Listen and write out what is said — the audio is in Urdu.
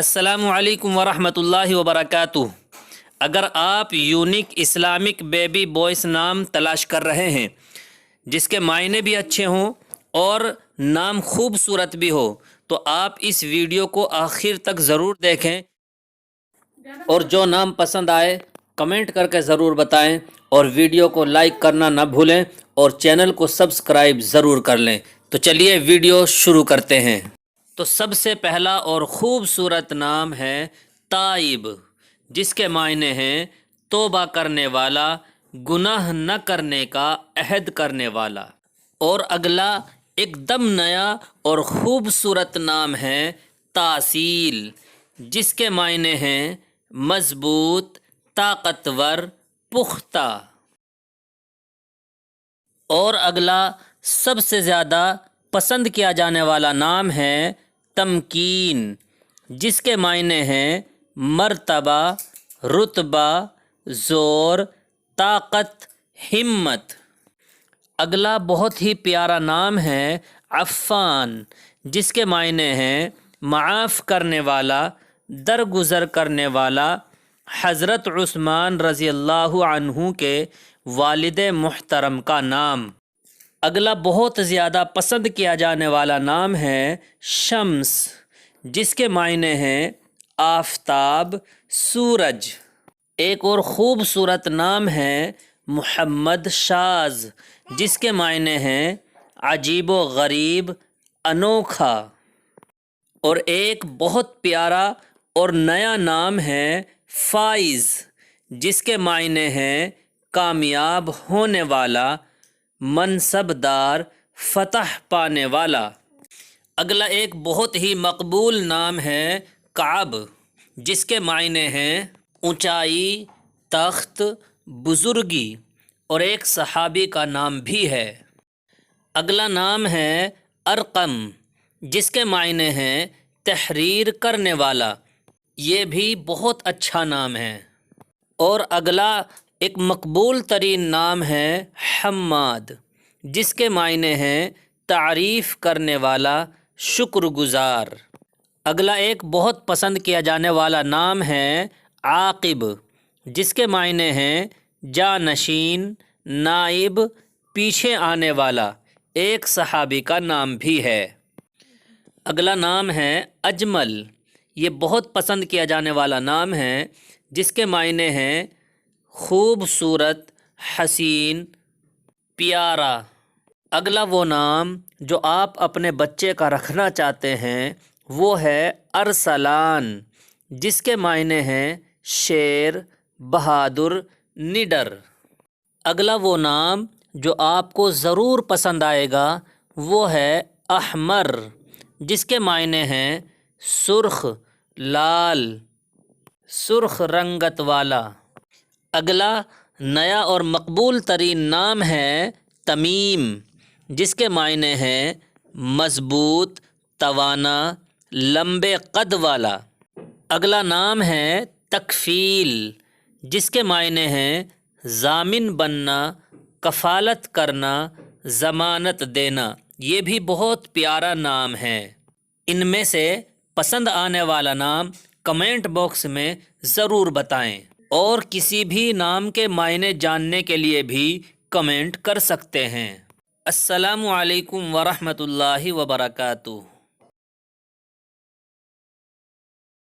السلام علیکم ورحمۃ اللہ وبرکاتہ۔ اگر آپ یونیک اسلامک بیبی بوائس نام تلاش کر رہے ہیں جس کے معنی بھی اچھے ہوں اور نام خوبصورت بھی ہو تو آپ اس ویڈیو کو آخر تک ضرور دیکھیں اور جو نام پسند آئے کمنٹ کر کے ضرور بتائیں اور ویڈیو کو لائک کرنا نہ بھولیں اور چینل کو سبسکرائب ضرور کر لیں۔ تو چلیے ویڈیو شروع کرتے ہیں۔ تو سب سے پہلا اور خوبصورت نام ہے تائب، جس کے معنی ہیں توبہ کرنے والا، گناہ نہ کرنے کا عہد کرنے والا۔ اور اگلا ایک دم نیا اور خوبصورت نام ہے تاصیل، جس کے معنی ہیں مضبوط، طاقتور، پختہ۔ اور اگلا سب سے زیادہ پسند کیا جانے والا نام ہے تمکین، جس کے معنی ہیں مرتبہ، رتبہ، زور، طاقت، ہمت۔ اگلا بہت ہی پیارا نام ہے عفان، جس کے معنی ہیں معاف کرنے والا، درگزر کرنے والا۔ حضرت عثمان رضی اللہ عنہ کے والد محترم کا نام۔ اگلا بہت زیادہ پسند کیا جانے والا نام ہے شمس، جس کے معنی ہیں آفتاب، سورج۔ ایک اور خوبصورت نام ہے محمد شاذ، جس کے معنی ہیں عجیب و غریب، انوکھا۔ اور ایک بہت پیارا اور نیا نام ہے فائز، جس کے معنی ہیں کامیاب ہونے والا، منصب دار، فتح پانے والا۔ اگلا ایک بہت ہی مقبول نام ہے کعب، جس کے معنی ہیں اونچائی، تخت، بزرگی، اور ایک صحابی کا نام بھی ہے۔ اگلا نام ہے ارقم، جس کے معنی ہیں تحریر کرنے والا۔ یہ بھی بہت اچھا نام ہے۔ اور اگلا ایک مقبول ترین نام ہے حماد، جس کے معنی ہیں تعریف کرنے والا، شکر گزار۔ اگلا ایک بہت پسند کیا جانے والا نام ہے عاقب، جس کے معنی ہیں جانشین، نائب، پیچھے آنے والا۔ ایک صحابی کا نام بھی ہے۔ اگلا نام ہے اجمل، یہ بہت پسند کیا جانے والا نام ہے، جس کے معنی ہیں خوبصورت، حسین، پیارا۔ اگلا وہ نام جو آپ اپنے بچے کا رکھنا چاہتے ہیں وہ ہے ارسلان، جس کے معنی ہیں شیر، بہادر، نڈر۔ اگلا وہ نام جو آپ کو ضرور پسند آئے گا وہ ہے احمر، جس کے معنی ہیں سرخ، لال، سرخ رنگت والا۔ اگلا نیا اور مقبول ترین نام ہے تمیم، جس کے معنی ہیں مضبوط، توانا، لمبے قد والا۔ اگلا نام ہے تکفیل، جس کے معنی ہیں ضامن بننا، کفالت کرنا، ضمانت دینا۔ یہ بھی بہت پیارا نام ہے۔ ان میں سے پسند آنے والا نام کمنٹ باکس میں ضرور بتائیں، اور کسی بھی نام کے معنی جاننے کے لیے بھی کمنٹ کر سکتے ہیں۔ السلام علیکم ورحمۃ اللہ وبرکاتہ۔